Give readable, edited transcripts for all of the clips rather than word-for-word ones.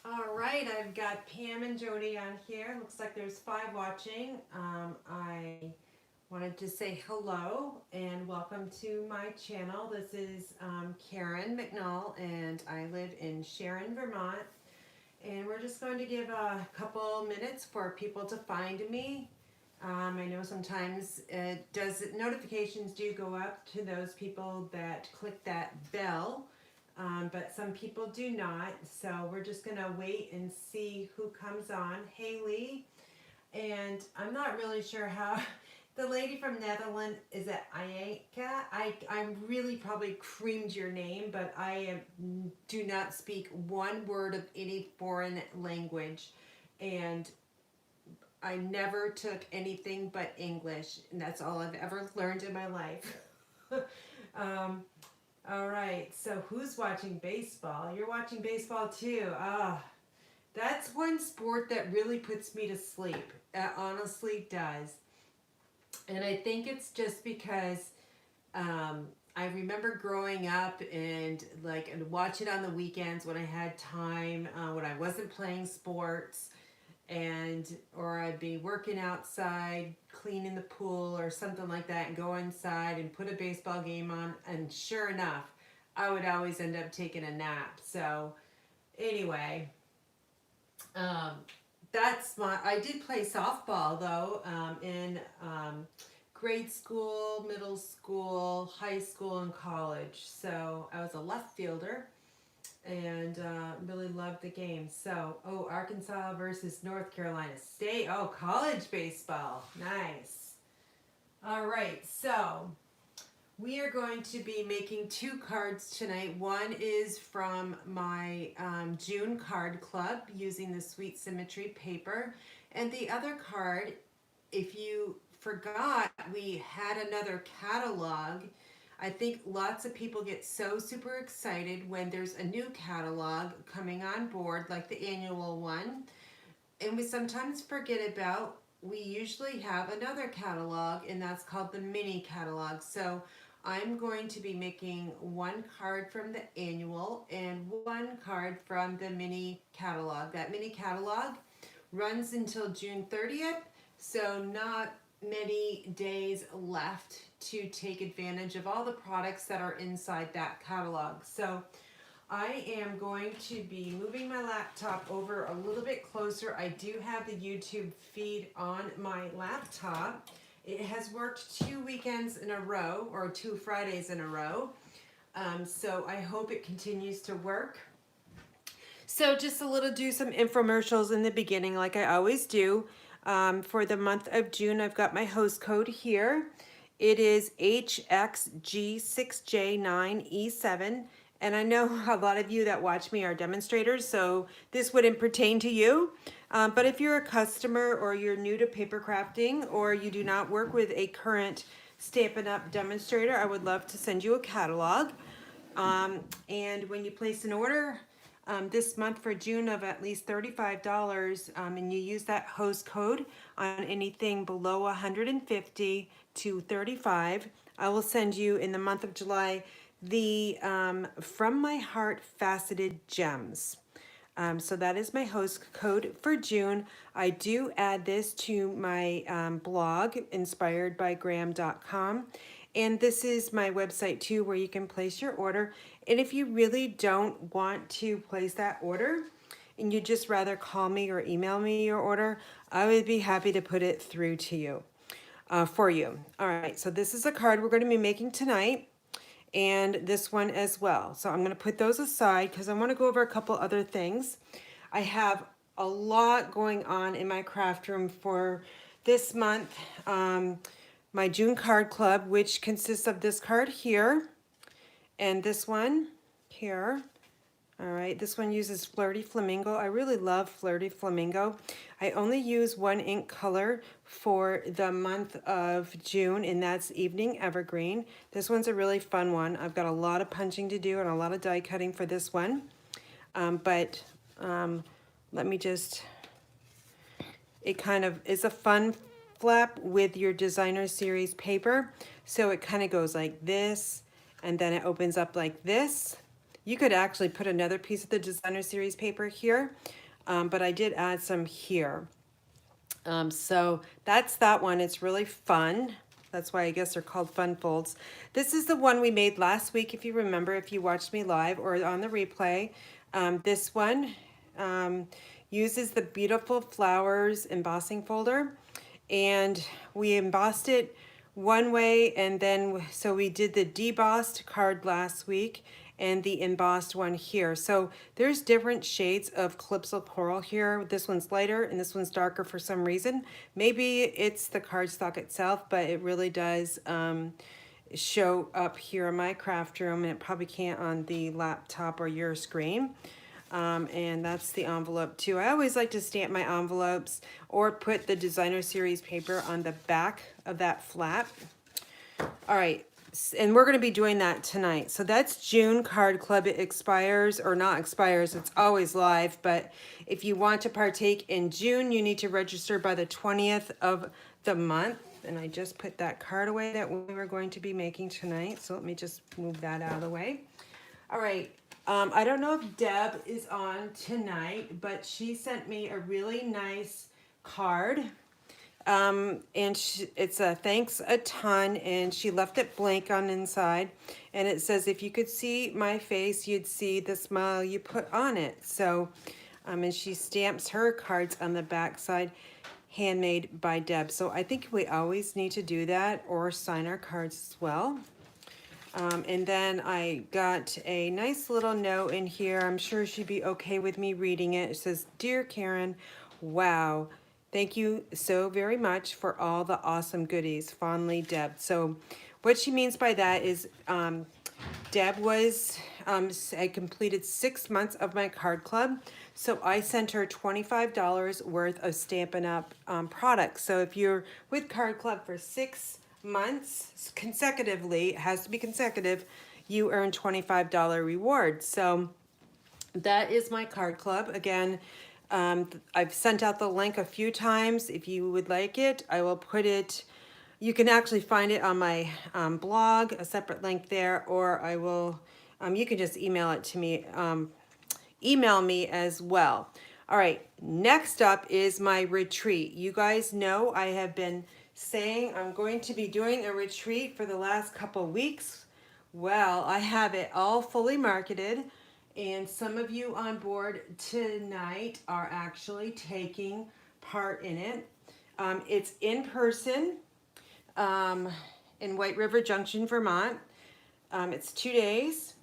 All right, I've got Pam and Jody on here. Looks like there's 5 watching. I wanted to say hello and welcome to my channel. This is Karen McNall and I live in Sharon, Vermont. And we're just going to give a couple minutes for people to find me. I know sometimes notifications do go up to those people that click that bell. But some people do not, so we're just gonna wait and see who comes on. Haley, and I'm not really sure how. The lady from Netherlands, is it Ayeka? I really probably creamed your name, but do not speak one word of any foreign language, and I never took anything but English, and that's all I've ever learned in my life. um, all right, so who's watching baseball? You're watching baseball too. That's one sport that really puts me to sleep. It honestly does. And I think it's just because I remember growing up and watch it on the weekends when I had time, when I wasn't playing sports, or I'd be working outside, cleaning the pool or something like that, and go inside and put a baseball game on, and sure enough, I would always end up taking a nap. So anyway, um, I did play softball though, in grade school, middle school, high school, and college. So I was a left fielder and really loved the game. So, Arkansas versus North Carolina State. Oh, college baseball. Nice. All right, so we are going to be making 2 cards tonight. One is from my June card club using the Sweet Symmetry paper. And the other card, if you forgot, we had another catalog. I think lots of people get so super excited when there's a new catalog coming on board, like the annual one. And we sometimes forget about, we usually have another catalog, and that's called the mini catalog. So I'm going to be making 1 card from the annual and 1 card from the mini catalog. That mini catalog runs until June 30th, so not many days left to take advantage of all the products that are inside that catalog. So I am going to be moving my laptop over a little bit closer. I do have the YouTube feed on my laptop. It has worked 2 weekends in a row, or 2 Fridays in a row. So I hope it continues to work. So just do some infomercials in the beginning like I always do. For the month of June, I've got my host code here. It is HXG6J9E7. And I know a lot of you that watch me are demonstrators, so this wouldn't pertain to you. But if you're a customer or you're new to paper crafting or you do not work with a current Stampin' Up! Demonstrator, I would love to send you a catalog. And when you place an order this month for June of at least $35, and you use that host code on anything below 150 to 35, I will send you in the month of July the From My Heart Faceted Gems. So that is my host code for June. I do add this to my blog, inspiredbygraham.com. And this is my website too, where you can place your order. And if you really don't want to place that order, and you'd just rather call me or email me your order, I would be happy to put it through to you, for you. All right, so this is a card we're going to be making tonight, and this one as well. So I'm going to put those aside because I want to go over a couple other things. I have a lot going on in my craft room for this month. My June card club, which consists of this card here and this one here. All right, this one uses Flirty Flamingo. I really love Flirty Flamingo. I only use 1 ink color for the month of June, and that's Evening Evergreen. This one's a really fun one. I've got a lot of punching to do and a lot of die cutting for this one. Let me just, it kind of is a fun flap with your designer series paper. So it kind of goes like this, and then it opens up like this. You could actually put another piece of the designer series paper here, but I did add some here. So that's that one. It's really fun. That's why I guess they're called fun folds. This is the one we made last week, if you remember, if you watched me live or on the replay. This one uses the Beautiful Flowers embossing folder, and we embossed it one way, and then so we did the debossed card last week and the embossed one here. So there's different shades of Calypso Coral here. This one's lighter and this one's darker for some reason. Maybe it's the cardstock itself, but it really does show up here in my craft room, and it probably can't on the laptop or your screen. And that's the envelope too. I always like to stamp my envelopes or put the designer series paper on the back of that flap. All right, and we're going to be doing that tonight. So that's June Card Club. It expires, or not expires, it's always live, but if you want to partake in June, you need to register by the 20th of the month. And I just put that card away that we were going to be making tonight. So let me just move that out of the way. All right. I don't know if Deb is on tonight, but she sent me a really nice card. And it's a thanks a ton, and she left it blank on inside. And it says, if you could see my face, you'd see the smile you put on it. So, and she stamps her cards on the back side, handmade by Deb. So I think we always need to do that or sign our cards as well. And then I got a nice little note in here. I'm sure she'd be okay with me reading it. It says, Dear Karen, wow, thank you so very much for all the awesome goodies. Fondly, Deb. So what she means by that is Deb was, I completed 6 months of my card club. So I sent her $25 worth of Stampin' Up! Products. So if you're with Card Club for 6 months consecutively, it has to be consecutive, you earn $25 reward. So that is my card club. Again, I've sent out the link a few times. If you would like it, I will put it, you can actually find it on my blog, a separate link there, or I will, you can just email it to me, email me as well. All right, next up is my retreat. You guys know I have been saying I'm going to be doing a retreat for the last couple weeks. Well, I have it all fully marketed, and some of you on board tonight are actually taking part in it. It's in person in White River Junction, Vermont. It's 2 days,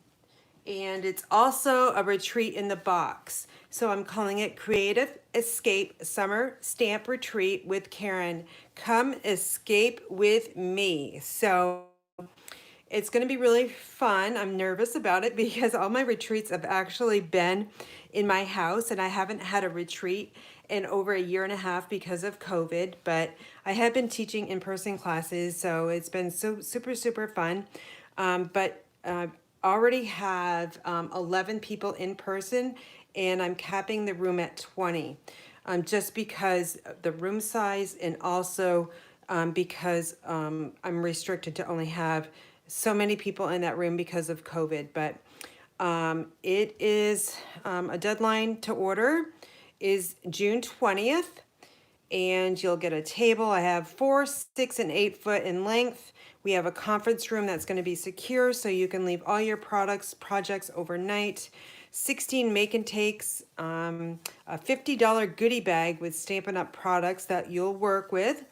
and it's also a retreat in the box. So I'm calling it Creative Escape Summer Stamp Retreat with Karen. Come escape with me. So it's going to be really fun. I'm nervous about it because all my retreats have actually been in my house, and I haven't had a retreat in over 1.5 years because of COVID, but I have been teaching in-person classes, so it's been so super fun. But already have 11 people in person, and I'm capping the room at 20, just because the room size, and also because I'm restricted to only have so many people in that room because of COVID. But it is a deadline to order is June 20th, and you'll get a table. I have 4, 6, and 8 foot in length. We have a conference room that's going to be secure, so you can leave all your projects overnight. 16 make and takes, a $50 goodie bag with Stampin' Up! Products that you'll work with,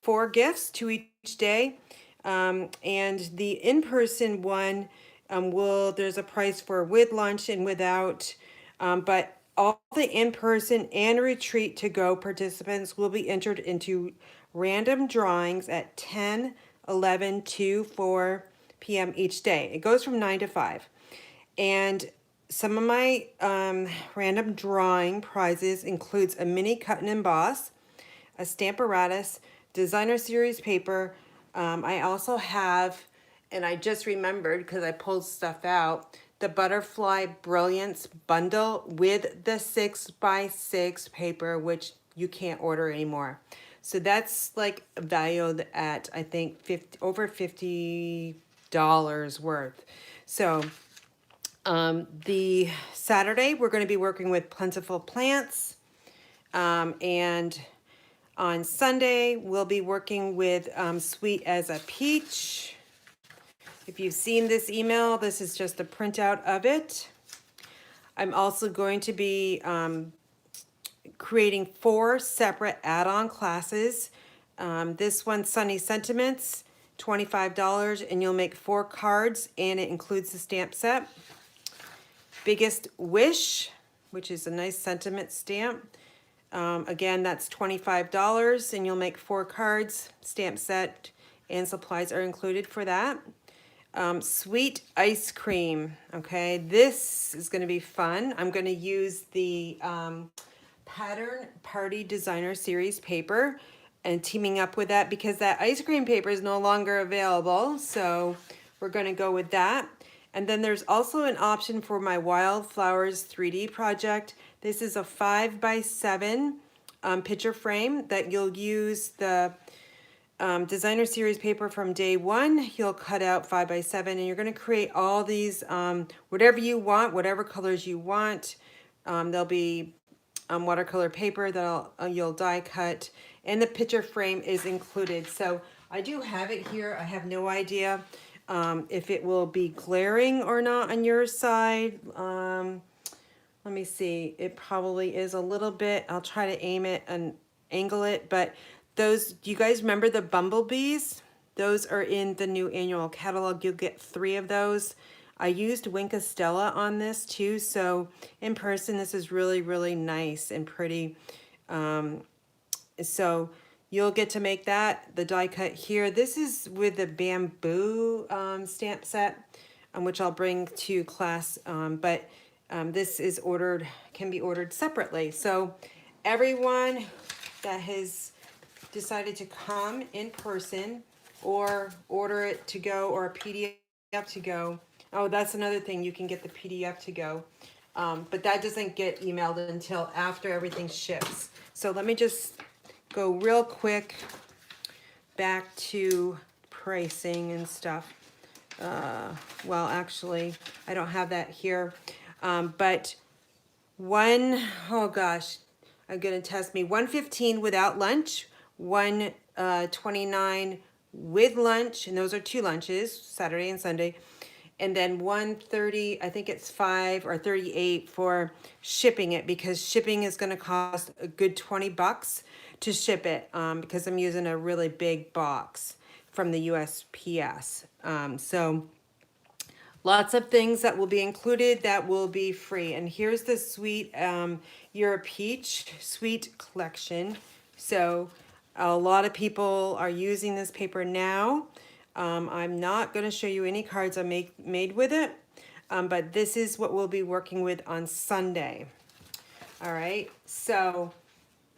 4 gifts, 2 each day. And the in-person one there's a price for with lunch and without, but all the in-person and retreat to go participants will be entered into random drawings at 10, 11, 2, 4 p.m. each day. It goes from 9 to 5. And some of my random drawing prizes includes a mini cut and emboss, a Stamparatus, designer series paper. I also have, and I just remembered because I pulled stuff out, the Butterfly Brilliance bundle with the 6x6 paper, which you can't order anymore. So that's like valued at, I think, over $50 worth. So The Saturday, we're going to be working with Plentiful Plants. And on Sunday, we'll be working with Sweet as a Peach. If you've seen this email, this is just a printout of it. I'm also going to be creating 4 separate add-on classes. This one, Sunny Sentiments, $25, and you'll make 4 cards, and it includes the stamp set. Biggest Wish, which is a nice sentiment stamp. Again, that's $25, and you'll make 4 cards, stamp set, and supplies are included for that. Sweet Ice Cream, okay, this is going to be fun. I'm going to use the Pattern Party Designer Series paper and teaming up with that because that ice cream paper is no longer available, so we're going to go with that. And then there's also an option for my Wildflowers 3D project. This is a 5x7 picture frame that you'll use the designer series paper from day 1. You'll cut out 5x7 and you're going to create all these whatever you want, whatever colors you want. There'll be watercolor paper that you'll die cut, and the picture frame is included. So I do have it here. I have no idea if it will be glaring or not on your side. Let me see. It probably is a little bit. I'll try to aim it and angle it, but those, do you guys remember the bumblebees? Those are in the new annual catalog. You'll get 3 of those. I used Wink Stella on this too, so in person this is really, really nice and pretty. So you'll get to make that, the die cut here. This is with the bamboo stamp set, which I'll bring to class, but this is ordered, can be ordered separately. So everyone that has decided to come in person or order it to go or a PDF to go. Oh, that's another thing. You can get the PDF to go. But that doesn't get emailed until after everything ships. So let me just go real quick back to pricing and stuff. Well, actually, I don't have that here. But oh gosh, I'm going to test me. $115 without lunch, $129 with lunch, and those are 2 lunches, Saturday and Sunday. And then $130, I think it's $5 or $38 for shipping it, because shipping is going to cost a good $20 to ship it, because I'm using a really big box from the USPS. So lots of things that will be included that will be free. And here's the Sweet You're a Peach Sweet collection. So a lot of people are using this paper now. I'm not going to show you any cards I made with it, but this is what we'll be working with on Sunday. All right, so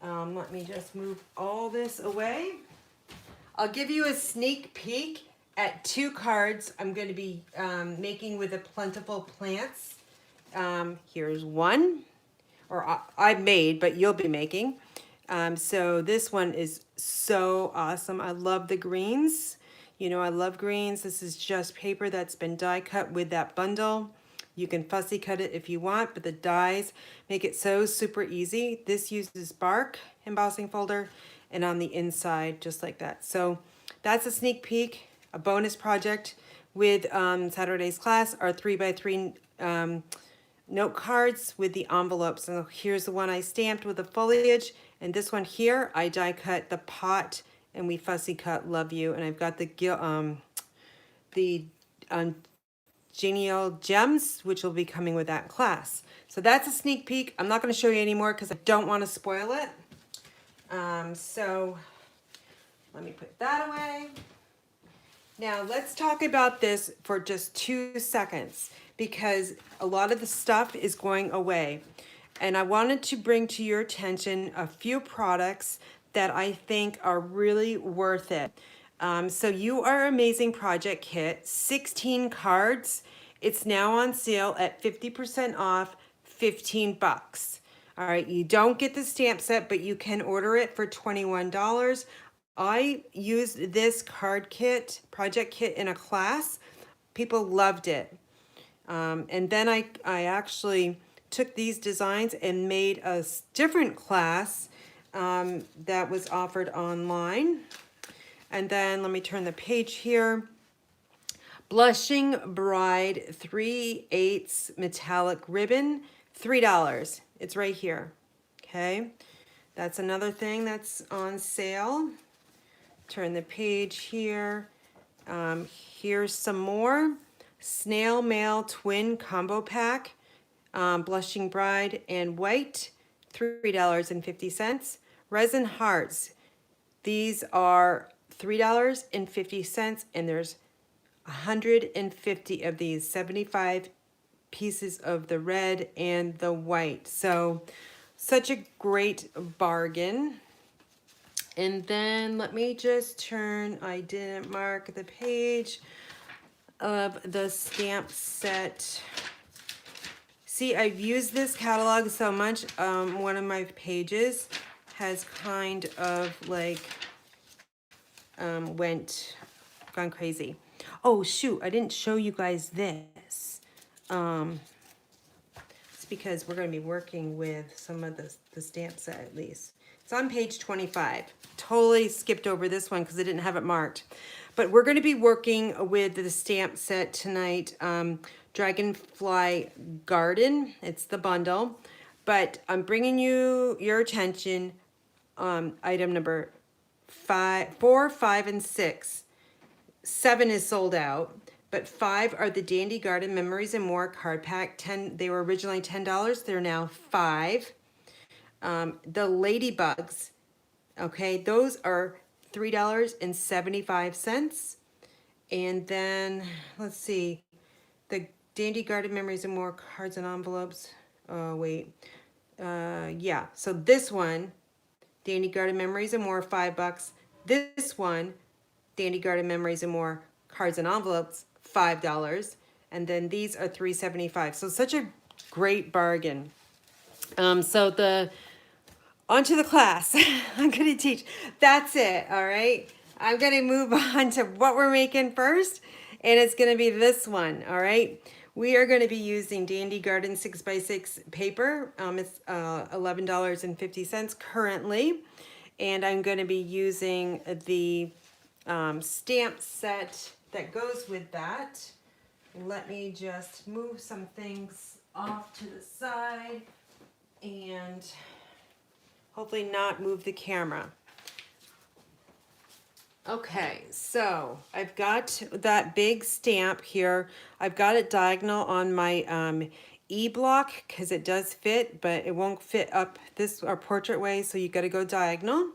let me just move all this away. I'll give you a sneak peek at 2 cards I'm going to be making with the Plentiful Plants. Here's one, or I've made, but you'll be making. So this one is so awesome. I love the greens. You know, I love greens. This is just paper that's been die cut with that bundle. You can fussy cut it if you want, but the dies make it so super easy. This uses bark embossing folder, and on the inside, just like that. So that's a sneak peek. A bonus project with Saturday's class are 3x3 note cards with the envelopes. So here's the one I stamped with the foliage, and this one here, I die cut the pot and we fussy cut Love You. And I've got the Genial Gems, which will be coming with that class. So that's a sneak peek. I'm not going to show you anymore because I don't want to spoil it. So let me put that away. Now let's talk about this for just 2 seconds, because a lot of the stuff is going away. And I wanted to bring to your attention a few products that I think are really worth it. So You Are Amazing Project Kit, 16 cards. It's now on sale at 50% off, $15. All right, you don't get the stamp set, but you can order it for $21. I used this card kit, project kit, in a class. People loved it. And then I actually took these designs and made a different class that was offered online. And then let me turn the page here. Blushing Bride 3/8 metallic ribbon, $3. It's right here. Okay, that's another thing that's on sale. Turn the page here. Here's some more. Snail Mail Twin Combo Pack, Blushing Bride and White, $3.50. Resin Hearts, these are $3.50, and there's 150 of these, 75 pieces of the red and the white. So such a great bargain. And then let me just turn, I didn't mark the page of the stamp set. See, I've used this catalog so much, one of my pages has kind of like gone crazy. Oh shoot, I didn't show you guys this. It's because we're going to be working with some of the stamp set at least. It's on page 25. Totally skipped over this one because I didn't have it marked. But we're going to be working with the stamp set tonight. Dragonfly Garden. It's the bundle. But I'm bringing your attention item number 4, 5, and 6. 7 is sold out, but 5 are the Dandy Garden Memories and More card pack. 10, they were originally $10. They're now $5. The Ladybugs, okay, those are $3.75. And then let's see, the Dandy Garden Memories and More cards and envelopes. Oh wait, yeah. So this one, Dandy Garden Memories and More, $5. This one, Dandy Garden Memories and More cards and envelopes, $5. And then these are $3.75. So such a great bargain. So onto the class. I'm going to teach. That's it. All right. I'm going to move on to what we're making first. And it's going to be this one. All right. We are going to be using Dandy Garden 6x6 paper. It's $11.50 currently. And I'm going to be using the stamp set that goes with that. Let me just move some things off to the side and hopefully not move the camera. Okay, so I've got that big stamp here. I've got it diagonal on my E-block because it does fit, but it won't fit up this our portrait way, so you got to go diagonal.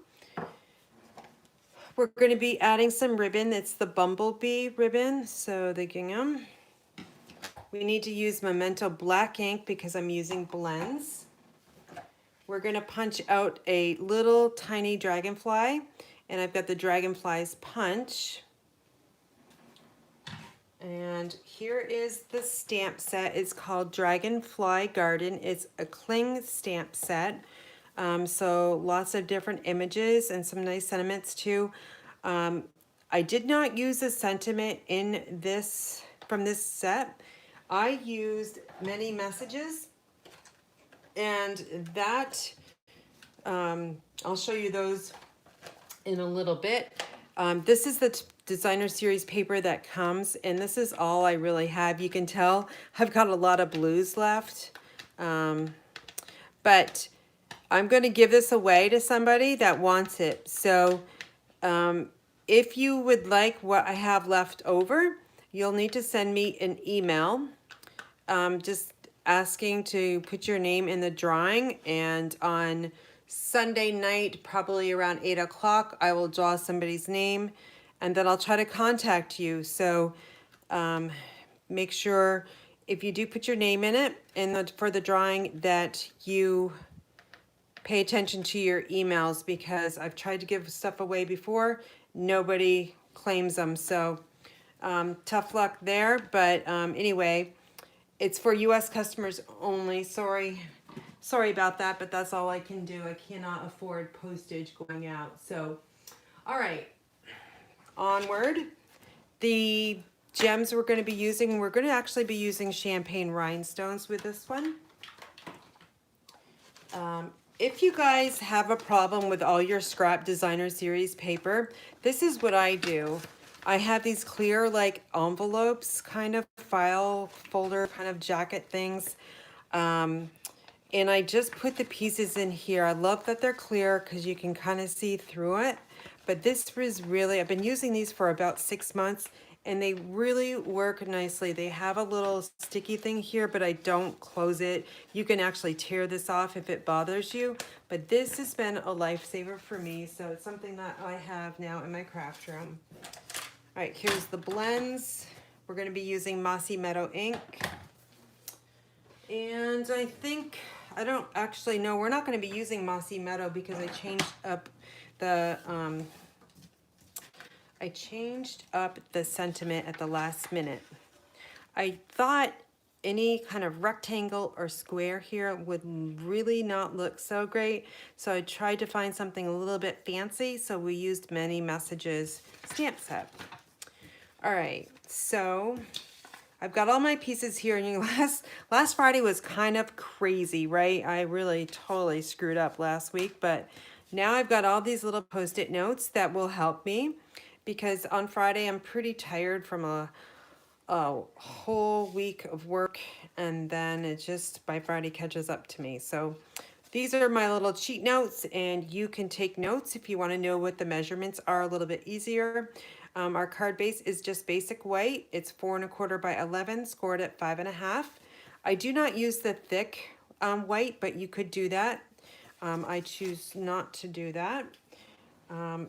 We're going to be adding some ribbon. It's the Bumblebee ribbon, so the gingham. We need to use Memento black ink because I'm using blends. We're going to punch out a little tiny dragonfly, and I've got the dragonfly's punch. And here is the stamp set. It's called Dragonfly Garden. It's a cling stamp set. So lots of different images and some nice sentiments too. I did not use a sentiment in this from this set. I used many messages, and that I'll show you those in a little bit. This is the designer series paper that comes, and this is all I really have. You can tell I've got a lot of blues left, but I'm going to give this away to somebody that wants it. So if you would like what I have left over, you'll need to send me an email just asking to put your name in the drawing, and on Sunday night, probably around 8 o'clock, I will draw somebody's name, and then I'll try to contact you. So make sure if you do put your name in it for the drawing that you pay attention to your emails, because I've tried to give stuff away before. Nobody claims them. So tough luck there. But anyway, it's for U.S. customers only. Sorry about that, but that's all I can do. I cannot afford postage going out. So, all right, onward. The gems we're going to be using. We're going to actually be using champagne rhinestones with this one. If you guys have a problem with all your scrap designer series paper, this is what I do. I have these clear like envelopes, kind of file folder kind of jacket things. And I just put the pieces in here. I love that they're clear because you can kind of see through it. But this was really, I've been using these for about 6 months and they really work nicely. They have a little sticky thing here, but I don't close it. You can actually tear this off if it bothers you. But this has been a lifesaver for me. So it's something that I have now in my craft room. All right, here's the blends. We're gonna be using Mossy Meadow Ink. And I think, I don't actually know, we're not gonna be using Mossy Meadow because I changed up the sentiment at the last minute. I thought any kind of rectangle or square here would really not look so great. So I tried to find something a little bit fancy. So we used Many Messages stamp set. All right, so I've got all my pieces here, and last Friday was kind of crazy, right? I really totally screwed up last week, but now I've got all these little Post-it notes that will help me because on Friday I'm pretty tired from a whole week of work, and then it just by Friday catches up to me. So these are my little cheat notes, and you can take notes if you want to know what the measurements are a little bit easier. Our card base is just basic white. It's 4 1/4 by 11, scored at 5 1/2. I do not use the thick white, but you could do that. I choose not to do that.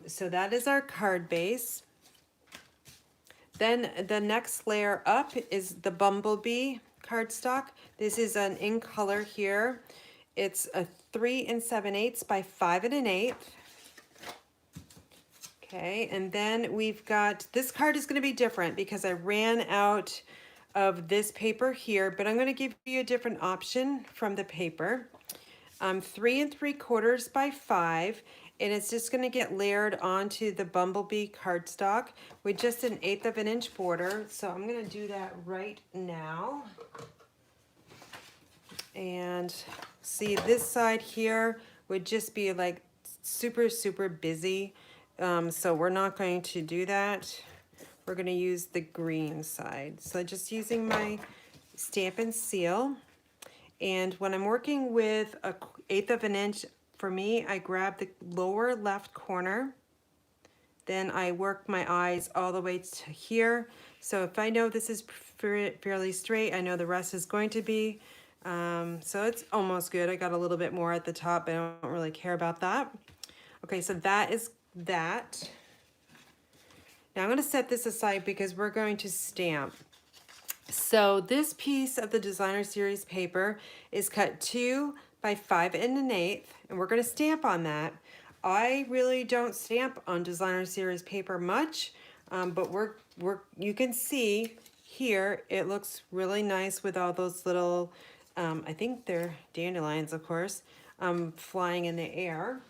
So that is our card base. Then the next layer up is the Bumblebee cardstock. This is an in color here. It's a 3 7/8 by 5 1/8. Okay, and then we've got, this card is going to be different because I ran out of this paper here, but I'm going to give you a different option from the paper. 3 3/4 by 5, and it's just going to get layered onto the Bumblebee cardstock with just an 1/8 of an inch border. So I'm going to do that right now. And see, this side here would just be like super, super busy. So we're not going to do that. We're going to use the green side. So just using my Stampin' Seal. And when I'm working with a 1/8 of an inch, for me, I grab the lower left corner. Then I work my eyes all the way to here. So if I know this is fairly straight, I know the rest is going to be. So it's almost good. I got a little bit more at the top, but I don't really care about that. Okay, so that is that. Now I'm going to set this aside because we're going to stamp. So this piece of the designer series paper is cut 2 by 5 1/8, and we're going to stamp on that. I really don't stamp on designer series paper much, but you can see here it looks really nice with all those little, I think they're dandelions, of course, flying in the air.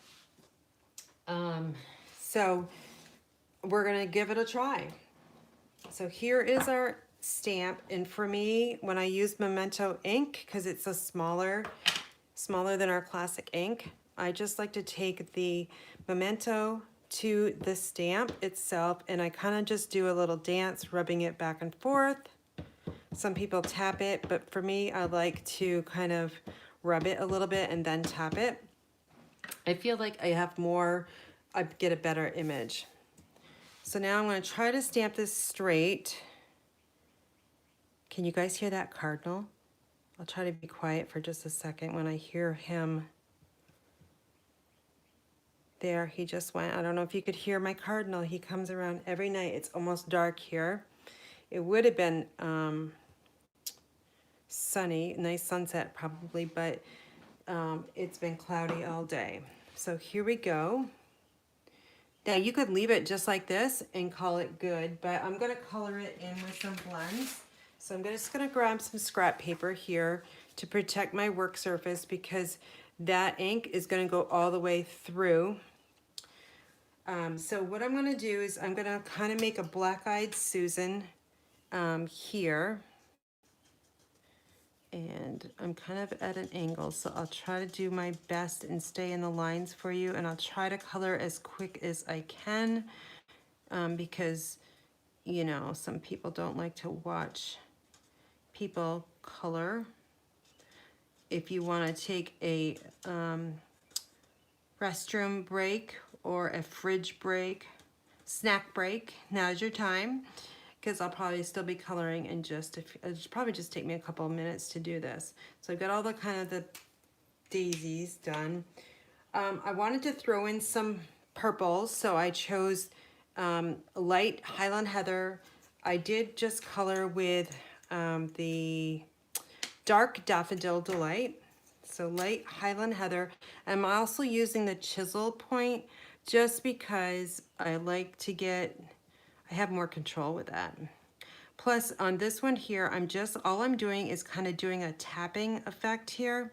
So we're going to give it a try. So here is our stamp, and for me, when I use Memento ink, because it's a smaller than our classic ink, I just like to take the Memento to the stamp itself, and I kind of just do a little dance, rubbing it back and forth. Some people tap it, but for me, I like to kind of rub it a little bit and then tap it. I feel like I have more, I get a better image. So now I'm going to try to stamp this straight. Can you guys hear that cardinal? I'll try to be quiet for just a second when I hear him. There, he just went. I don't know if you could hear my cardinal. He comes around every night. It's almost dark here. It would have been sunny, nice sunset probably, but it's been cloudy all day. So here we go. Now you could leave it just like this and call it good, but I'm going to color it in with some blends. So I'm just going to grab some scrap paper here to protect my work surface because that ink is going to go all the way through. So what I'm going to do is I'm going to kind of make a black-eyed Susan here. And I'm kind of at an angle, so I'll try to do my best and stay in the lines for you, and I'll try to color as quick as I can, because, you know, some people don't like to watch people color. If you want to take a restroom break or a fridge break, snack break, now's your time, because I'll probably still be coloring in just it'll probably just take me a couple of minutes to do this. So I've got all the kind of the daisies done. I wanted to throw in some purples, so I chose light Highland Heather. I did just color with the dark Daffodil Delight, so light Highland Heather. I'm also using the chisel point just because I like to I have more control with that. Plus on this one here, all I'm doing is kind of doing a tapping effect here,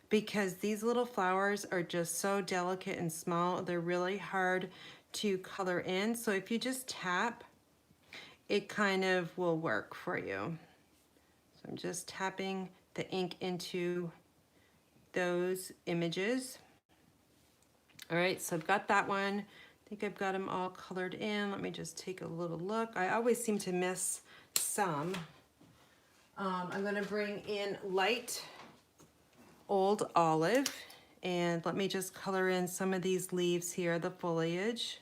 because these little flowers are just so delicate and small. They're really hard to color in. So if you just tap, it kind of will work for you. So I'm just tapping the ink into those images. All right, so I've got that one. I think I've got them all colored in. Let me just take a little look. I always seem to miss some. I'm gonna bring in light Old Olive, and let me just color in some of these leaves here, the foliage.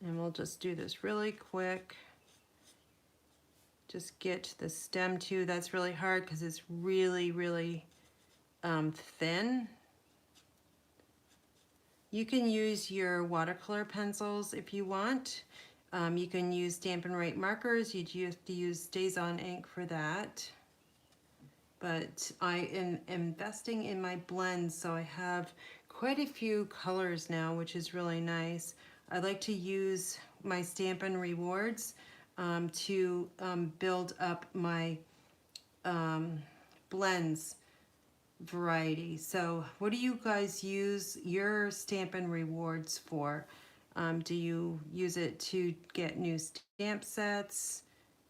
And we'll just do this really quick. Just get the stem too. That's really hard because it's really, really thin. You can use your watercolor pencils if you want. You can use Stampin' Right markers. You have to use StazOn ink for that. But I am investing in my blends, so I have quite a few colors now, which is really nice. I like to use my Stampin' Rewards to build up my blends variety. So what do you guys use your Stampin' Rewards for? Do you use it to get new stamp sets,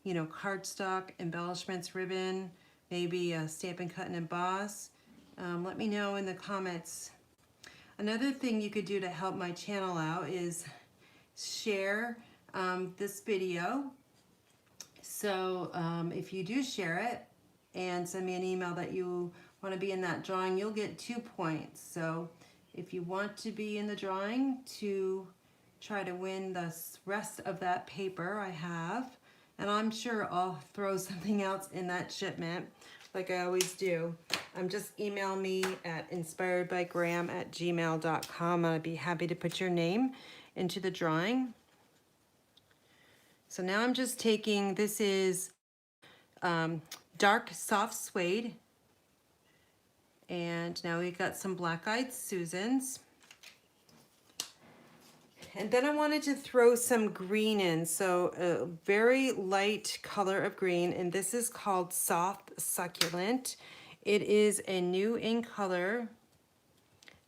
you know, cardstock, embellishments, ribbon, maybe a Stampin' Cut and Emboss? Let me know in the comments. Another thing you could do to help my channel out is share this video. So if you do share it and send me an email that you want to be in that drawing, you'll get 2 points. So if you want to be in the drawing to try to win the rest of that paper I have, and I'm sure I'll throw something else in that shipment like I always do, just email me at inspiredbygraham@gmail.com. I'd be happy to put your name into the drawing. So now I'm just taking, this is dark soft suede, and now we've got some black-eyed Susans. And then I wanted to throw some green in, so a very light color of green, and this is called Soft Succulent. It is a new in color,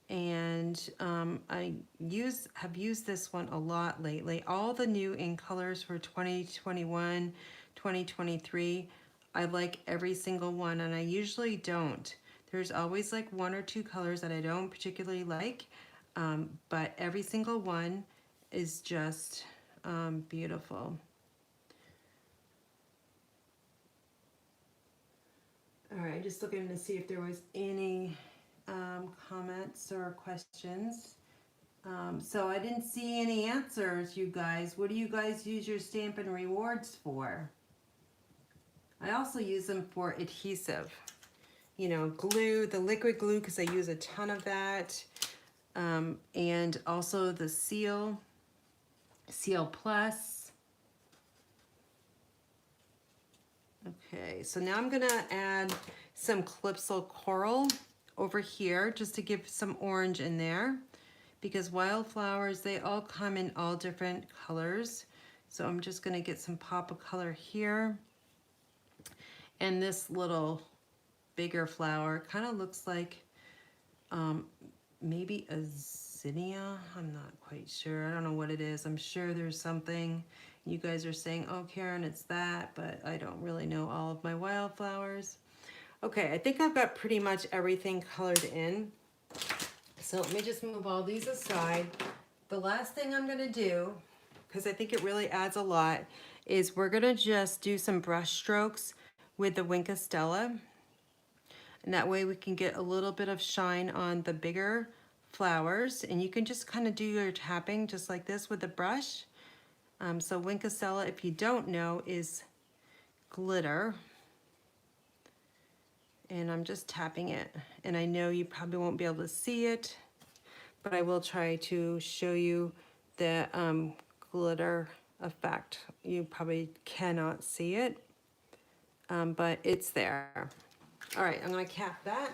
and I have used this one a lot lately. All the new in colors for 2021, 2023, I like every single one, and I usually don't. There's always like 1 or 2 colors that I don't particularly like, but every single one is just beautiful. All right, just looking to see if there was any comments or questions. So I didn't see any answers, you guys. What do you guys use your Stampin' Rewards for? I also use them for adhesive. You know, glue, the liquid glue, because I use a ton of that. And also the Seal Plus. Okay, so now I'm gonna add some Calypso Coral over here just to give some orange in there, because wildflowers, they all come in all different colors. So I'm just gonna get some pop of color here. And this little bigger flower kind of looks like maybe a zinnia. I'm not quite sure. I don't know what it is. I'm sure there's something. You guys are saying, oh, Karen, it's that, but I don't really know all of my wildflowers. Okay, I think I've got pretty much everything colored in. So let me just move all these aside. The last thing I'm gonna do, because I think it really adds a lot, is we're gonna just do some brush strokes with the Wink of Stella. And that way we can get a little bit of shine on the bigger flowers. And you can just kind of do your tapping just like this with the brush. So Wink of Stella, if you don't know, is glitter. And I'm just tapping it. And I know you probably won't be able to see it, but I will try to show you the glitter effect. You probably cannot see it, but it's there. All right, I'm gonna cap that.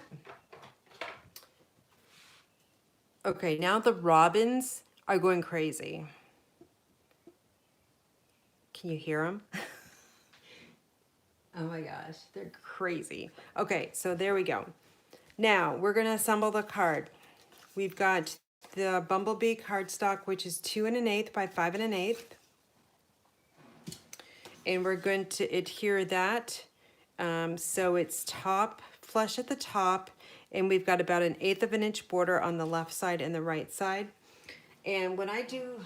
Okay, now the robins are going crazy. Can you hear them? Oh my gosh, they're crazy. Okay, so there we go. Now we're gonna assemble the card. We've got the Bumblebee cardstock, which is 2 1/8 by 5 1/8. And we're going to adhere that. So it's top, flush at the top, and we've got about 1/8 of an inch border on the left side and the right side. And when I do,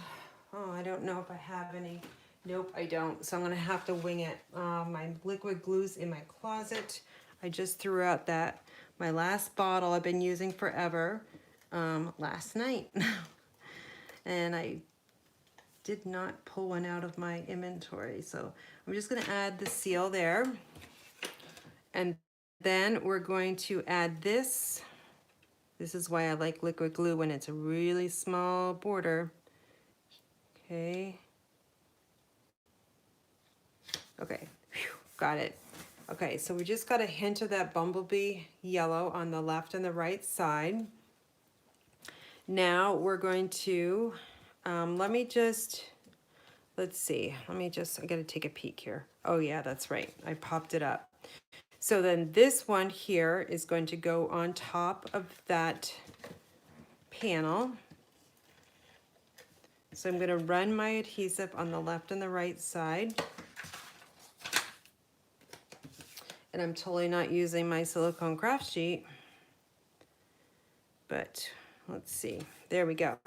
oh, I don't know if I have any. Nope, I don't. So I'm gonna have to wing it. My liquid glue's in my closet. I just threw out my last bottle I've been using forever last night. And I did not pull one out of my inventory. So I'm just gonna add the seal there. And then we're going to add this. This is why I like liquid glue when it's a really small border. Okay. Okay, whew, got it. Okay, so we just got a hint of that bumblebee yellow on the left and the right side. Now we're going to, let's see, I gotta take a peek here. Oh yeah, that's right, I popped it up. So then this one here is going to go on top of that panel. So I'm gonna run my adhesive on the left and the right side. And I'm totally not using my silicone craft sheet, but let's see, there we go.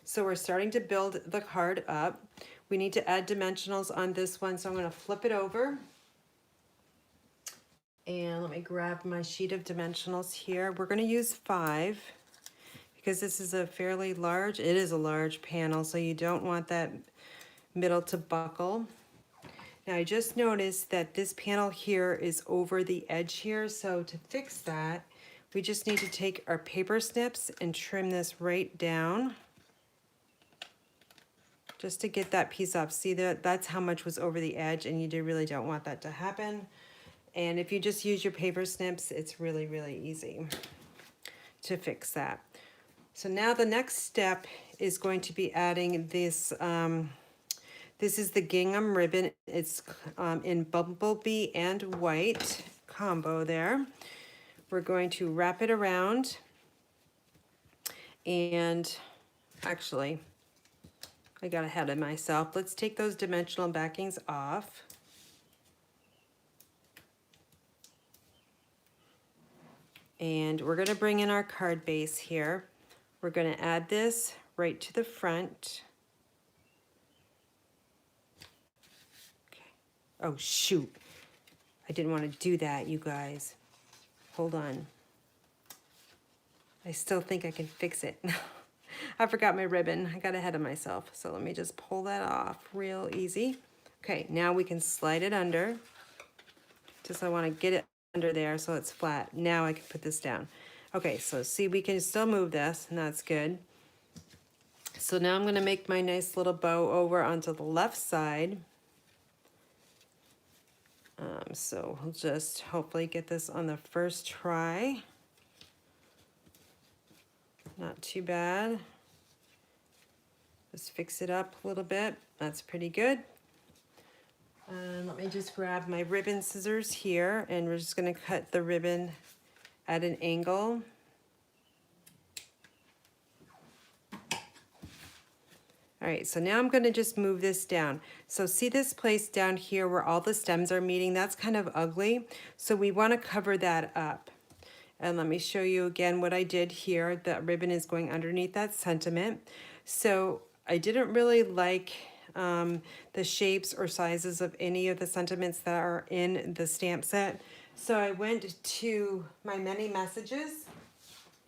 So we're starting to build the card up. We need to add dimensionals on this one, so I'm gonna flip it over. And let me grab my sheet of dimensionals here. We're gonna use 5 because this is a fairly large, it is a large panel, so you don't want that middle to buckle. Now I just noticed that this panel here is over the edge here, so to fix that, we just need to take our paper snips and trim this right down. Just to get that piece off. See that's how much was over the edge, and you really don't want that to happen. And if you just use your paper snips, it's really, really easy to fix that. So now the next step is going to be adding this, this is the Gingham Ribbon. It's in Bumblebee and white combo there. We're going to wrap it around, and actually, I got ahead of myself. Let's take those dimensional backings off. And we're gonna bring in our card base here. We're gonna add this right to the front. Oh shoot, I didn't want to do that, you guys. Hold on. I still think I can fix it. I forgot my ribbon, I got ahead of myself. So let me just pull that off real easy. Okay, now we can slide it under. Just I want to get it under there so it's flat. Now I can put this down. Okay, so see, we can still move this, and that's good. So now I'm gonna make my nice little bow over onto the left side. So we'll just hopefully get this on the first try. Not too bad. Just fix it up a little bit. That's pretty good. Let me just grab my ribbon scissors here, and we're just gonna cut the ribbon at an angle. All right, so now I'm going to just move this down. So see this place down here where all the stems are meeting? That's kind of ugly. So we want to cover that up. And let me show you again what I did here. The ribbon is going underneath that sentiment. So I didn't really like the shapes or sizes of any of the sentiments that are in the stamp set. So I went to my many messages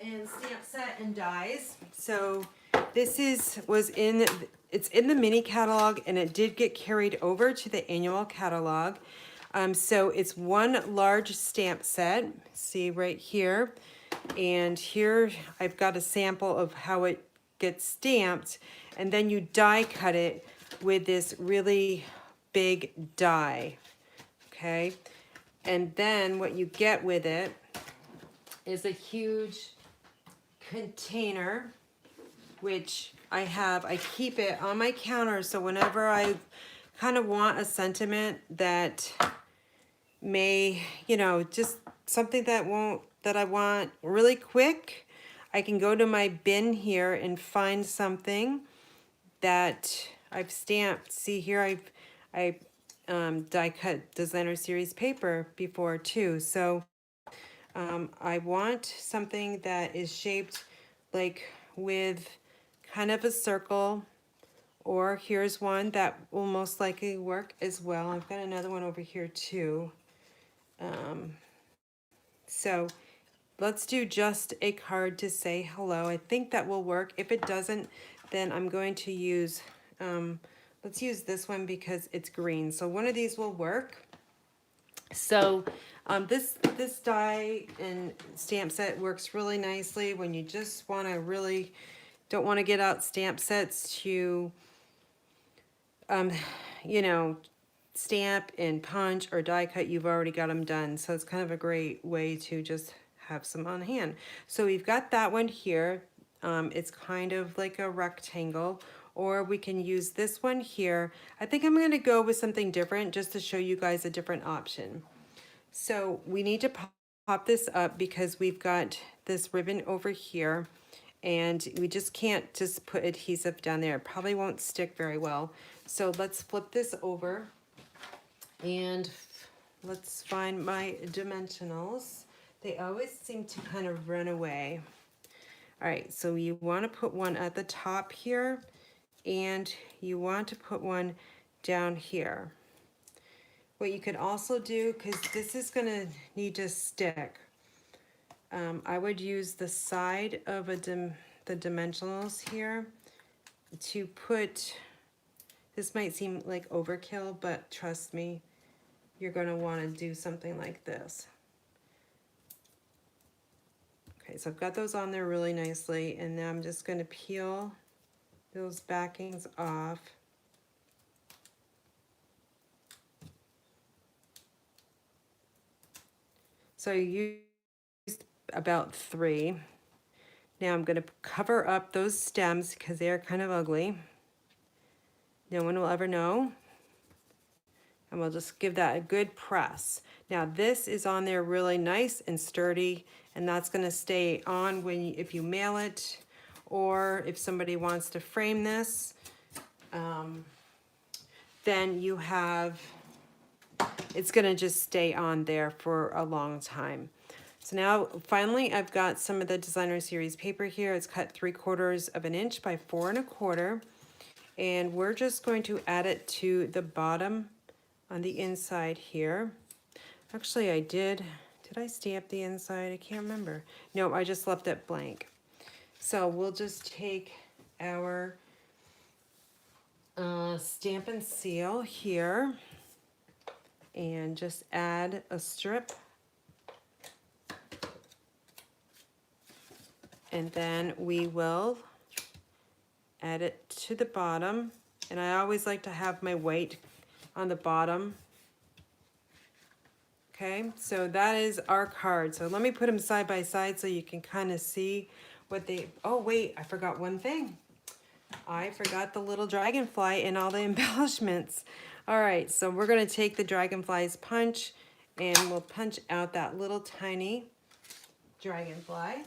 and stamp set and dies. So this it's in the mini catalog, and it did get carried over to the annual catalog. So it's one large stamp set, see right here. And here I've got a sample of how it gets stamped, and then you die cut it with this really big die, okay? And then what you get with it is a huge container, which I keep it on my counter, so whenever I kind of want a sentiment that may, you know, just something that I want really quick, I can go to my bin here and find something that I've stamped. See here, I die cut designer series paper before too. So I want something that is shaped like with kind of a circle, or here's one that will most likely work as well. I've got another one over here too. So let's do just a card to say hello. I think that will work. If it doesn't, then I'm going to use, let's use this one because it's green. So one of these will work. So this die and stamp set works really nicely when you just want to really don't want to get out stamp sets to, you know, stamp and punch or die cut. You've already got them done. So it's kind of a great way to just have some on hand. So we've got that one here. It's kind of like a rectangle, or we can use this one here. I think I'm going to go with something different just to show you guys a different option. So we need to pop this up because we've got this ribbon over here, and we just can't just put adhesive down there. It probably won't stick very well. So let's flip this over and let's find my dimensionals. They always seem to kind of run away. All right, so you want to put one at the top here, and you want to put one down here. What you could also do, because this is going to need to stick, I would use the side of the dimensionals here to put, this might seem like overkill, but trust me, you're going to want to do something like this. Okay, so I've got those on there really nicely, and now I'm just going to peel those backings off. So you used about 3. Now I'm going to cover up those stems because they are kind of ugly. No one will ever know. And we'll just give that a good press. Now this is on there really nice and sturdy, and that's going to stay on when if you mail it, or if somebody wants to frame this, then you have, it's going to just stay on there for a long time. So now finally I've got some of the designer series paper here. It's cut 3/4 of an inch by 4 1/4, and we're just going to add it to the bottom on the inside here. Actually, did I stamp the inside? I can't remember. No, I just left it blank. So we'll just take our stamp and seal here and just add a strip. And then we will add it to the bottom. And I always like to have my white on the bottom. Okay, so that is our card. So let me put them side by side so you can kind of see what they, oh wait, I forgot one thing. I forgot the little dragonfly and all the embellishments. All right, so we're gonna take the dragonfly's punch and we'll punch out that little tiny dragonfly.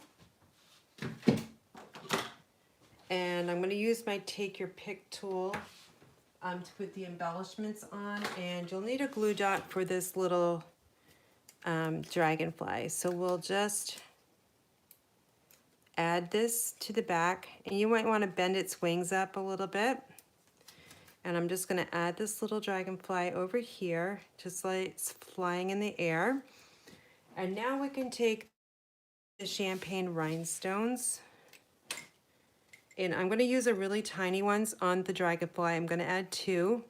And I'm going to use my Take Your Pick tool to put the embellishments on. And you'll need a glue dot for this little dragonfly. So we'll just add this to the back. And you might want to bend its wings up a little bit. And I'm just going to add this little dragonfly over here, just like it's flying in the air. And now we can take the champagne rhinestones. And I'm going to use a really tiny ones on the dragonfly. I'm going to add 2.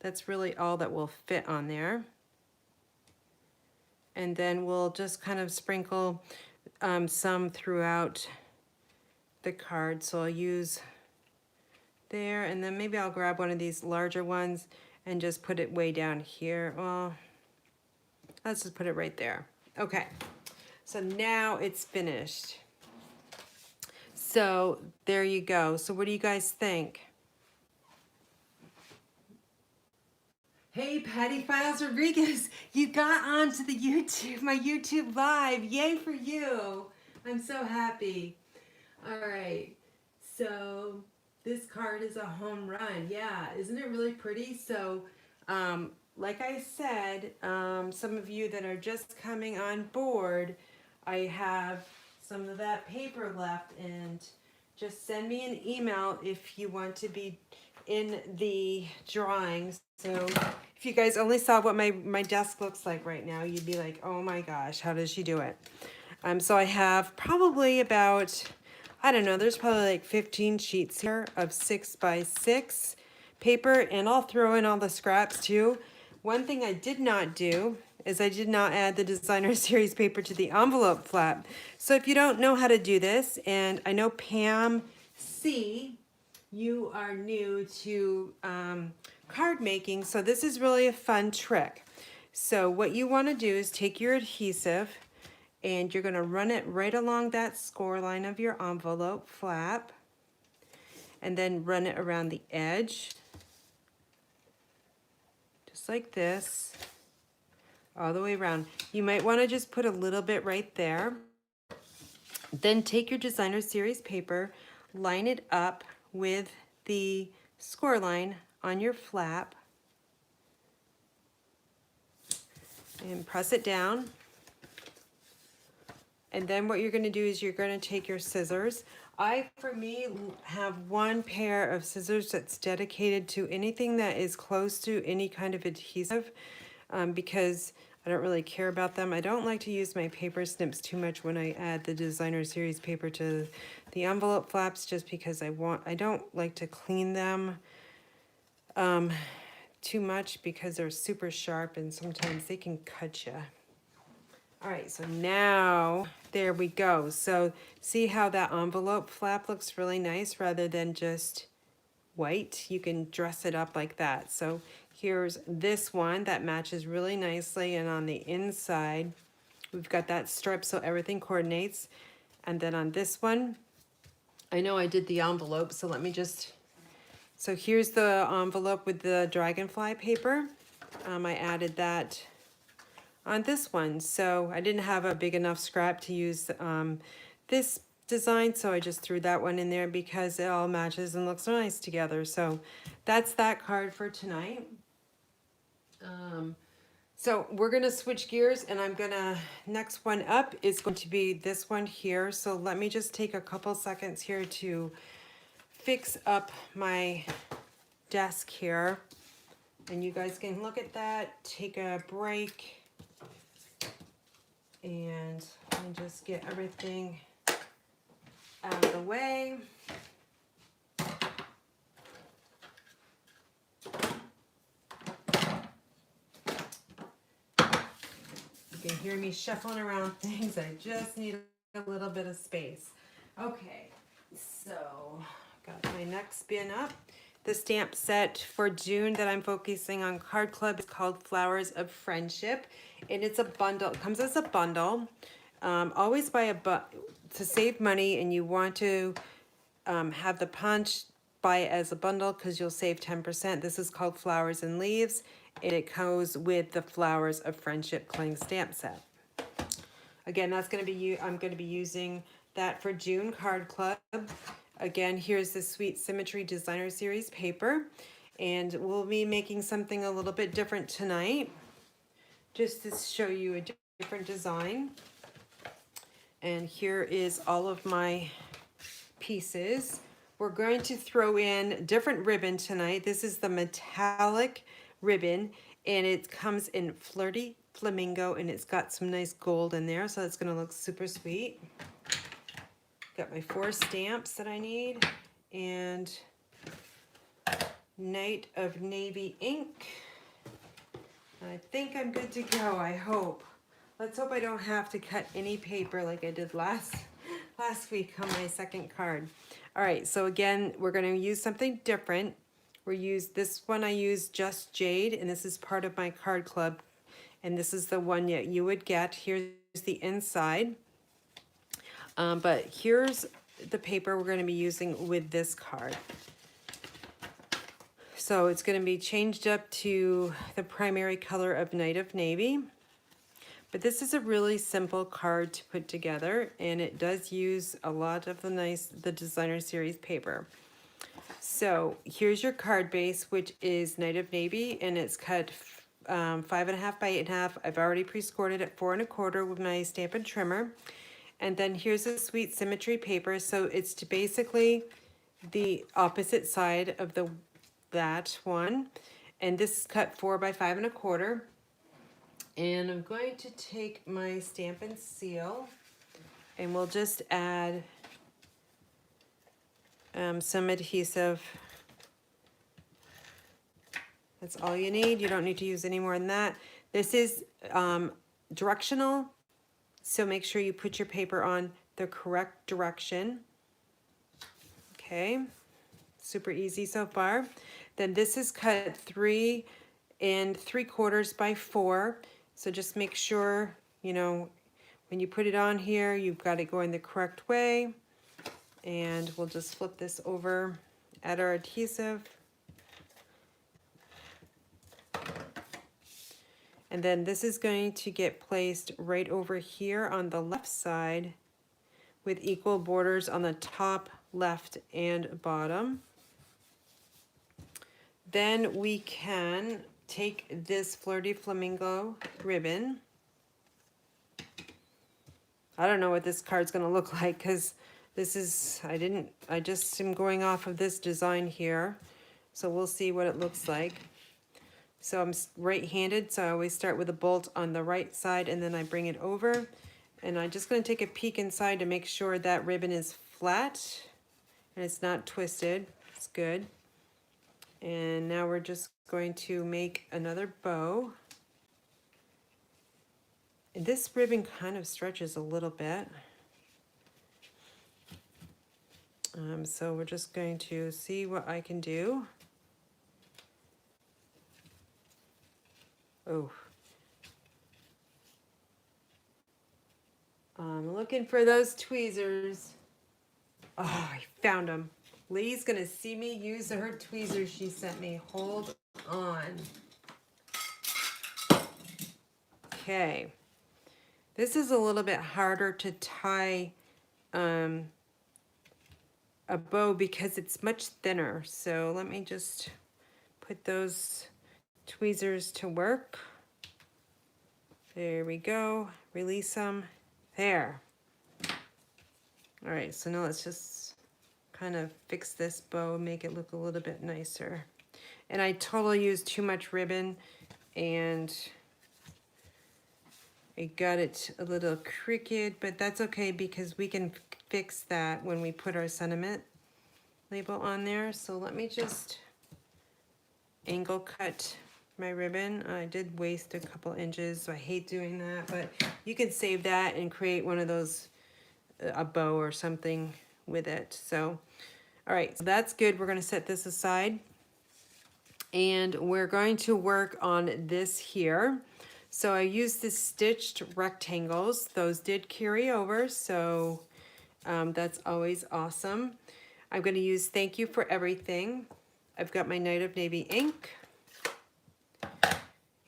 That's really all that will fit on there. And then we'll just kind of sprinkle some throughout the card. So I'll use there, and then maybe I'll grab one of these larger ones and just put it way down here. Well, let's just put it right there. Okay, so now it's finished. So there you go. So what do you guys think? Hey, Patty Files Rodriguez, you got onto the YouTube, my YouTube live. Yay for you. I'm so happy. All right, so this card is a home run. Yeah, isn't it really pretty? So, like I said, some of you that are just coming on board, I have some of that paper left, and just send me an email if you want to be in the drawings. So if you guys only saw what my desk looks like right now, you'd be like, oh my gosh, how does she do it? So I have probably about, I don't know, there's probably like 15 sheets here of 6x6 paper, and I'll throw in all the scraps too. One thing I did not do is I did not add the designer series paper to the envelope flap. So if you don't know how to do this, and I know Pam C, you are new to card making, so this is really a fun trick. So what you want to do is take your adhesive, and you're going to run it right along that score line of your envelope flap, and then run it around the edge, just like this, all the way around. You might want to just put a little bit right there. Then take your designer series paper, line it up with the score line on your flap, and press it down. And then what you're going to do is you're going to take your scissors. For me, have one pair of scissors that's dedicated to anything that is close to any kind of adhesive, because I don't really care about them. I don't like to use my paper snips too much when I add the designer series paper to the envelope flaps, just because I don't like to clean them too much, because they're super sharp and sometimes they can cut you. All right, so now there we go. So see how that envelope flap looks really nice rather than just white? You can dress it up like that. So here's this one that matches really nicely, and on the inside we've got that strip so everything coordinates. And then on this one, I know I did the envelope, so let me just, so here's the envelope with the dragonfly paper. I added that on this one, so I didn't have a big enough scrap to use this design, so I just threw that one in there because it all matches and looks nice together. So that's that card for tonight. So we're gonna switch gears, and next one up is going to be this one here. So let me just take a couple seconds here to fix up my desk here, and you guys can look at that, take a break, and let me just get everything out of the way. You can hear me shuffling around things. I just need a little bit of space. Okay, so got my next bin up. The stamp set for June that I'm focusing on Card Club is called Flowers of Friendship, and it's a bundle. It comes as a bundle. Always buy to save money, and you want to have the punch, buy it as a bundle because you'll save 10%. This is called Flowers and Leaves, and it goes with the Flowers of Friendship cling stamp set. Again, that's going to be I'm going to be using that for June Card Club. Again, here's the Sweet Symmetry Designer Series paper, and we'll be making something a little bit different tonight, just to show you a different design. And here is all of my pieces. We're going to throw in different ribbon tonight. This is the metallic ribbon, and it comes in Flirty, Flamingo, and it's got some nice gold in there, so it's gonna look super sweet. Got my 4 stamps that I need, and Night of Navy ink. I think I'm good to go, I hope. Let's hope I don't have to cut any paper like I did last week on my second card. All right, so again, we're gonna use something different. This one I use Just Jade, and this is part of my card club. And this is the one that you would get. Here's the inside. But here's the paper we're gonna be using with this card. So it's gonna be changed up to the primary color of Night of Navy. But this is a really simple card to put together, and it does use a lot of the designer series paper. So here's your card base, which is Night of Navy, and it's cut 5.5 by 8.5. I've already pre-scored it at 4 1/4 with my Stampin' trimmer. And then here's a Sweet Symmetry paper. So it's basically the opposite side of that one. And this is cut 4 by 5 1/4. And I'm going to take my Stampin' seal, and we'll just add some adhesive. That's all you need. You don't need to use any more than that. This is directional, so make sure you put your paper on the correct direction. Okay, super easy so far. Then this is cut 3 3/4 by 4. So just make sure, you know, when you put it on here, you've got it going the correct way. And we'll just flip this over, add our adhesive. And then this is going to get placed right over here on the left side with equal borders on the top, left, and bottom. Then we can take this Flirty Flamingo ribbon. I don't know what this card's gonna look like, because this is, I just am going off of this design here. So we'll see what it looks like. So I'm right-handed, so I always start with a bolt on the right side, and then I bring it over. And I'm just gonna take a peek inside to make sure that ribbon is flat and it's not twisted. It's good. And now we're just going to make another bow. And this ribbon kind of stretches a little bit. So we're just going to see what I can do. Oh. I'm looking for those tweezers. Oh, I found them. Lee's gonna see me use her tweezers she sent me. Hold on. Okay. This is a little bit harder to tie a bow because it's much thinner. So let me just put those tweezers to work. There we go. Release them. There. All right, so now let's just kind of fix this bow, make it look a little bit nicer. And I totally used too much ribbon, and I got it a little crooked, but that's okay because we can fix that when we put our sentiment label on there. So let me just angle cut my ribbon. I did waste a couple inches, so I hate doing that, but you can save that and create one of those, a bow or something with it. So, all right, so that's good. We're gonna set this aside, and we're going to work on this here. So I used the stitched rectangles. Those did carry over, so that's always awesome. I'm gonna use Thank You for Everything. I've got my Night of Navy ink,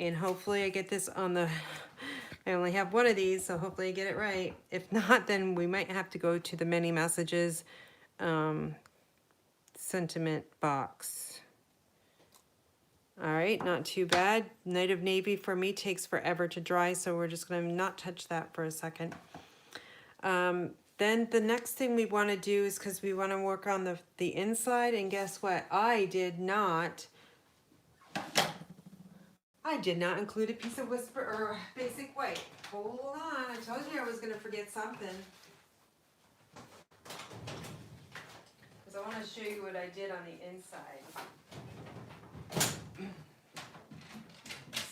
and hopefully I get this on the, I only have one of these, so hopefully I get it right. If not, then we might have to go to the many messages sentiment box. All right, not too bad. Night of Navy for me takes forever to dry, so we're just going to not touch that for a second. Then the next thing we want to do is, because we want to work on the inside, and guess what? I did not include a piece of whisper or basic white. Hold on, I told you I was going to forget something. Because I want to show you what I did on the inside.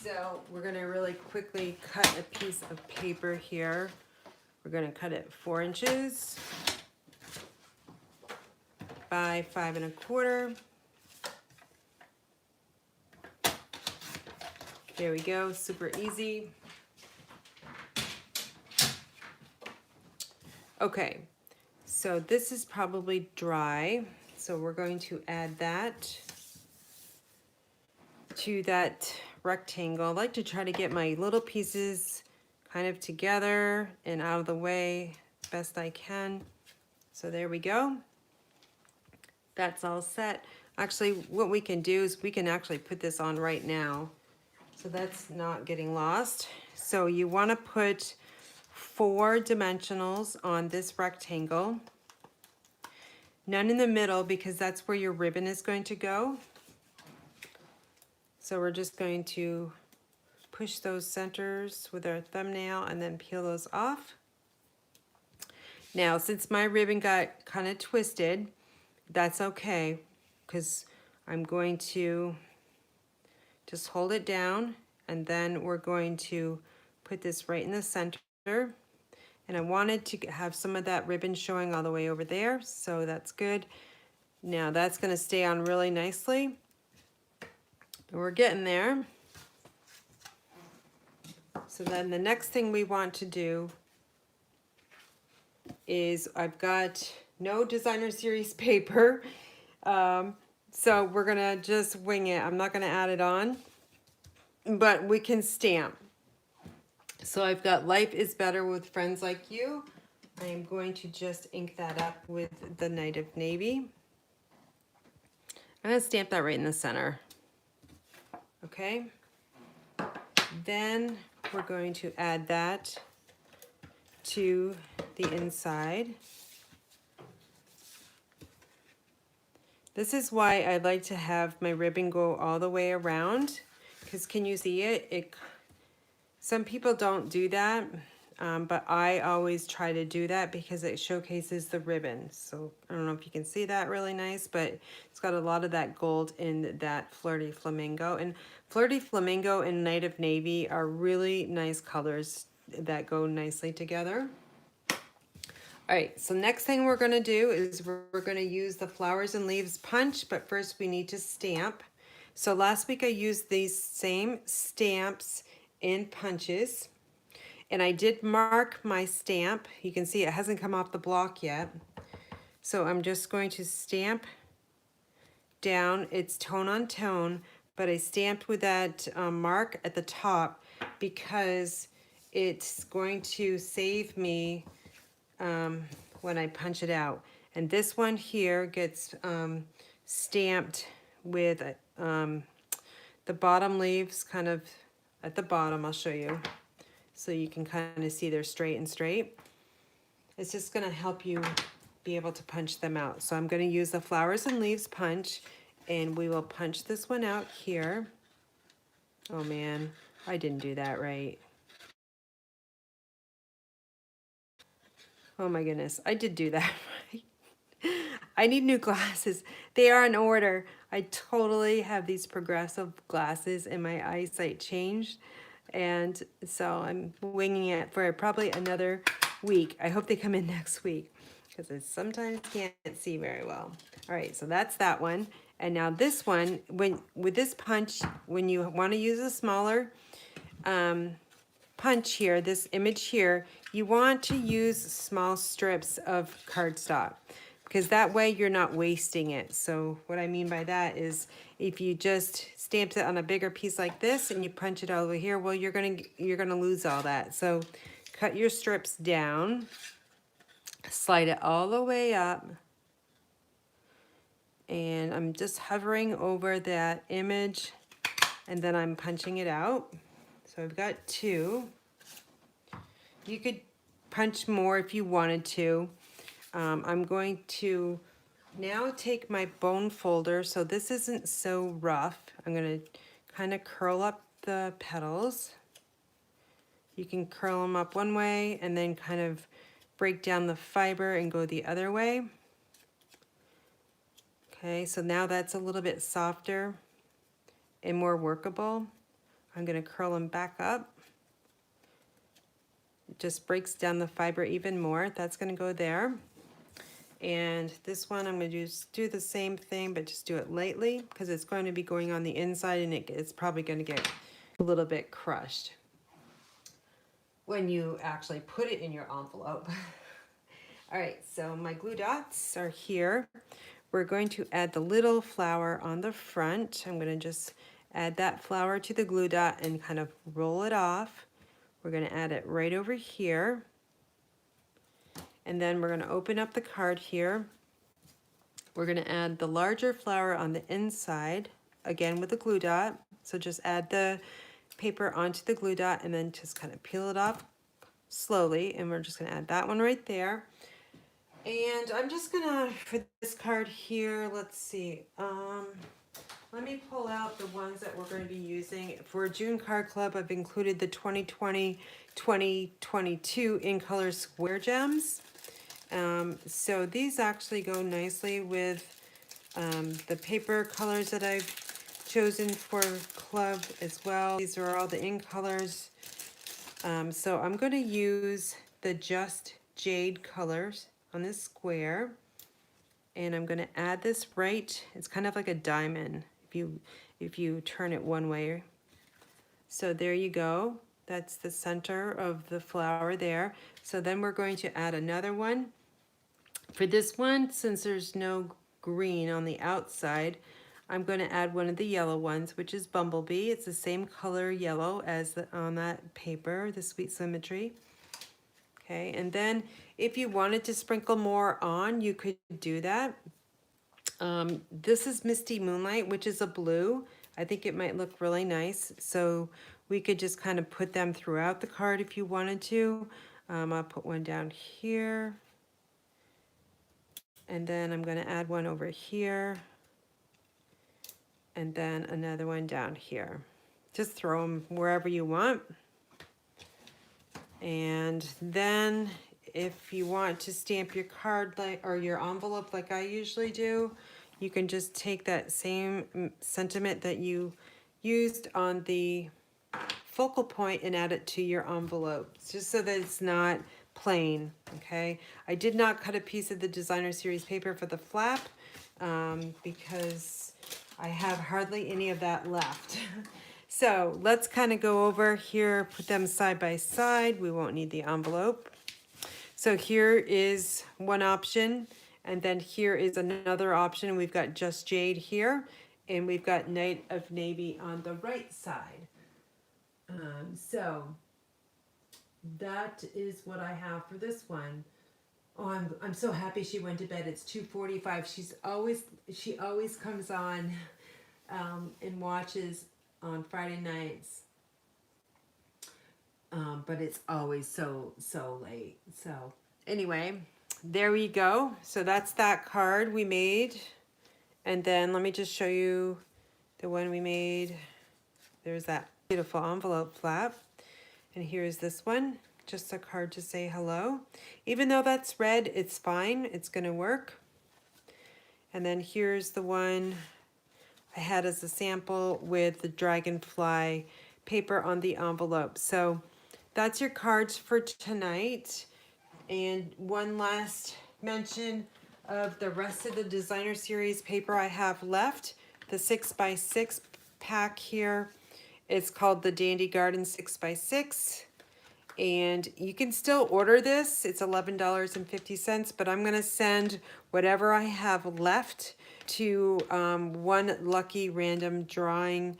So we're going to really quickly cut a piece of paper here. We're going to cut it 4 inches by 5 1/4. There we go, super easy. Okay, so this is probably dry. So we're going to add that to that rectangle. I like to try to get my little pieces kind of together and out of the way best I can. So there we go. That's all set. Actually, what we can do is we can actually put this on right now. So that's not getting lost. So you want to put 4 dimensionals on this rectangle. None in the middle, because that's where your ribbon is going to go. So we're just going to push those centers with our thumbnail and then peel those off. Now, since my ribbon got kind of twisted, that's okay, because I'm going to just hold it down, and then we're going to put this right in the center. And I wanted to have some of that ribbon showing all the way over there, so that's good. Now that's going to stay on really nicely. We're getting there. So then the next thing we want to do is, I've got no designer series paper, so we're gonna just wing it. I'm not gonna add it on, but we can stamp. So I've got Life is Better with Friends Like You. I am going to just ink that up with the Night of Navy. I'm gonna stamp that right in the center. Okay. Then we're going to add that to the inside. This is why I like to have my ribbon go all the way around, because can you see it? Some people don't do that, but I always try to do that because it showcases the ribbon. So I don't know if you can see that really nice, but it's got a lot of that gold in that Flirty Flamingo. And Flirty Flamingo and Night of Navy are really nice colors that go nicely together. All right, so next thing we're gonna do is we're gonna use the Flowers and Leaves punch, but first we need to stamp. So last week I used these same stamps in punches, and I did mark my stamp. You can see it hasn't come off the block yet. So I'm just going to stamp down. It's tone on tone, but I stamped with that mark at the top because it's going to save me when I punch it out. And this one here gets stamped with the bottom leaves kind of at the bottom. I'll show you so you can kind of see they're straight and straight. It's just going to help you be able to punch them out. So I'm going to use the Flowers and Leaves punch, and we will punch this one out here. Oh man, I didn't do that right. Oh my goodness, I did do that right. I need new glasses. They are in order. I totally have these progressive glasses and my eyesight changed. And so I'm winging it for probably another week. I hope they come in next week because I sometimes can't see very well. All right, so that's that one. And now this one, with this punch, when you want to use a smaller punch here, this image here, you want to use small strips of cardstock because that way you're not wasting it. So what I mean by that is if you just stamped it on a bigger piece like this and you punch it all over here, well, you're gonna lose all that. So cut your strips down, slide it all the way up, And I'm just hovering over that image and then I'm punching it out. So I've got 2. You could punch more if you wanted to. I'm going to now take my bone folder, so this isn't so rough. I'm going to kind of curl up the petals. You can curl them up one way and then kind of break down the fiber and go the other way. Okay, so now that's a little bit softer and more workable. I'm going to curl them back up. It just breaks down the fiber even more. That's going to go there. And this one I'm going to just do the same thing, but just do it lightly because it's going to be going on the inside and it's probably going to get a little bit crushed when you actually put it in your envelope. All right, so my glue dots are here. We're going to add the little flower on the front. I'm going to just add that flower to the glue dot and kind of roll it off. We're going to add it right over here. And then we're going to open up the card here. We're going to add the larger flower on the inside, again with the glue dot. So just add the paper onto the glue dot and then just kind of peel it off slowly. And we're just going to add that one right there. And I'm just going to, for this card here, let's see. Let me pull out the ones that we're going to be using. For June Card Club, I've included the 2020-2022 In Color Square Gems. So these actually go nicely with the paper colors that I've chosen for club as well. These are all the in colors. So I'm going to use the Just Jade colors on this square. And I'm going to add this right. It's kind of like a diamond if you turn it one way. So there you go. That's the center of the flower there. So then we're going to add another one. For this one, since there's no green on the outside, I'm going to add one of the yellow ones, which is Bumblebee. It's the same color yellow as on that paper, the Sweet Symmetry. Okay, and then if you wanted to sprinkle more on, you could do that. This is Misty Moonlight, which is a blue. I think it might look really nice. So we could just kind of put them throughout the card if you wanted to. I'll put one down here. And then I'm going to add one over here. And then another one down here. Just throw them wherever you want. And then if you want to stamp your card or your envelope like I usually do, you can just take that same sentiment that you used on the focal point and add it to your envelope, just so that it's not plain, okay? I did not cut a piece of the Designer Series paper for the flap because I have hardly any of that left. So let's kind of go over here, put them side by side. We won't need the envelope. So here is one option, and then here is another option. We've got Just Jade here, and we've got Night of Navy on the right side. So that is what I have for this one. Oh, I'm so happy she went to bed. It's 2:45. She always comes on and watches on Friday nights. But it's always so late. So anyway, there we go. So that's that card we made. And then let me just show you the one we made. There's that beautiful envelope flap. And here's this one, just a card to say hello. Even though that's red, it's fine. It's going to work. And then here's the one I had as a sample with the Dragonfly paper on the envelope. So that's your cards for tonight. And one last mention of the rest of the Designer Series paper I have left. The 6x6 pack here. It's called the Dandy Garden 6x6. And you can still order this. It's $11.50, but I'm going to send whatever I have left to one lucky random drawing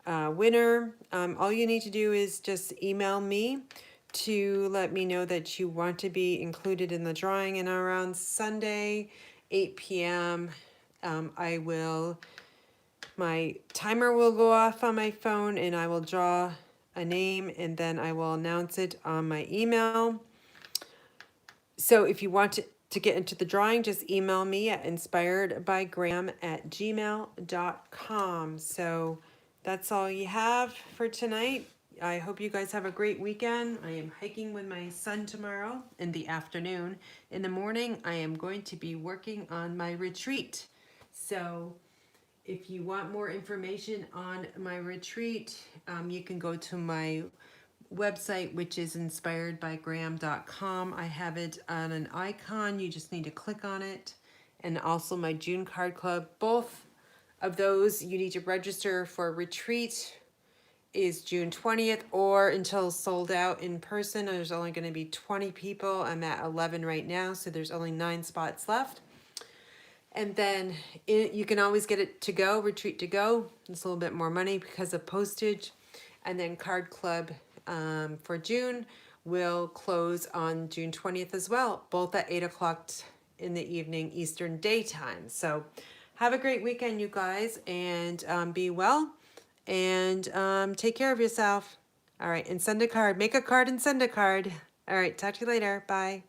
winner. All you need to do is just email me to let me know that you want to be included in the drawing, and around Sunday, 8 p.m. my timer will go off on my phone and I will draw a name and then I will announce it on my email. So if you want to get into the drawing, just email me at inspiredbygraham@gmail.com. So that's all you have for tonight. I hope you guys have a great weekend. I am hiking with my son tomorrow in the afternoon. In the morning, I am going to be working on my retreat. So if you want more information on my retreat, you can go to my website, which is inspiredbygraham.com. I have it on an icon. You just need to click on it. And also my June card club. Both of those you need to register for a retreat is June 20th or until sold out in person. There's only going to be 20 people. I'm at 11 right now, so there's only 9 spots left. And then you can always get it to go, retreat to go. It's a little bit more money because of postage. And then card club for June will close on June 20th as well, both at 8 o'clock in the evening Eastern Daytime. So have a great weekend, you guys, and be well. And take care of yourself. All right, and send a card. Make a card and send a card. All right, talk to you later. Bye.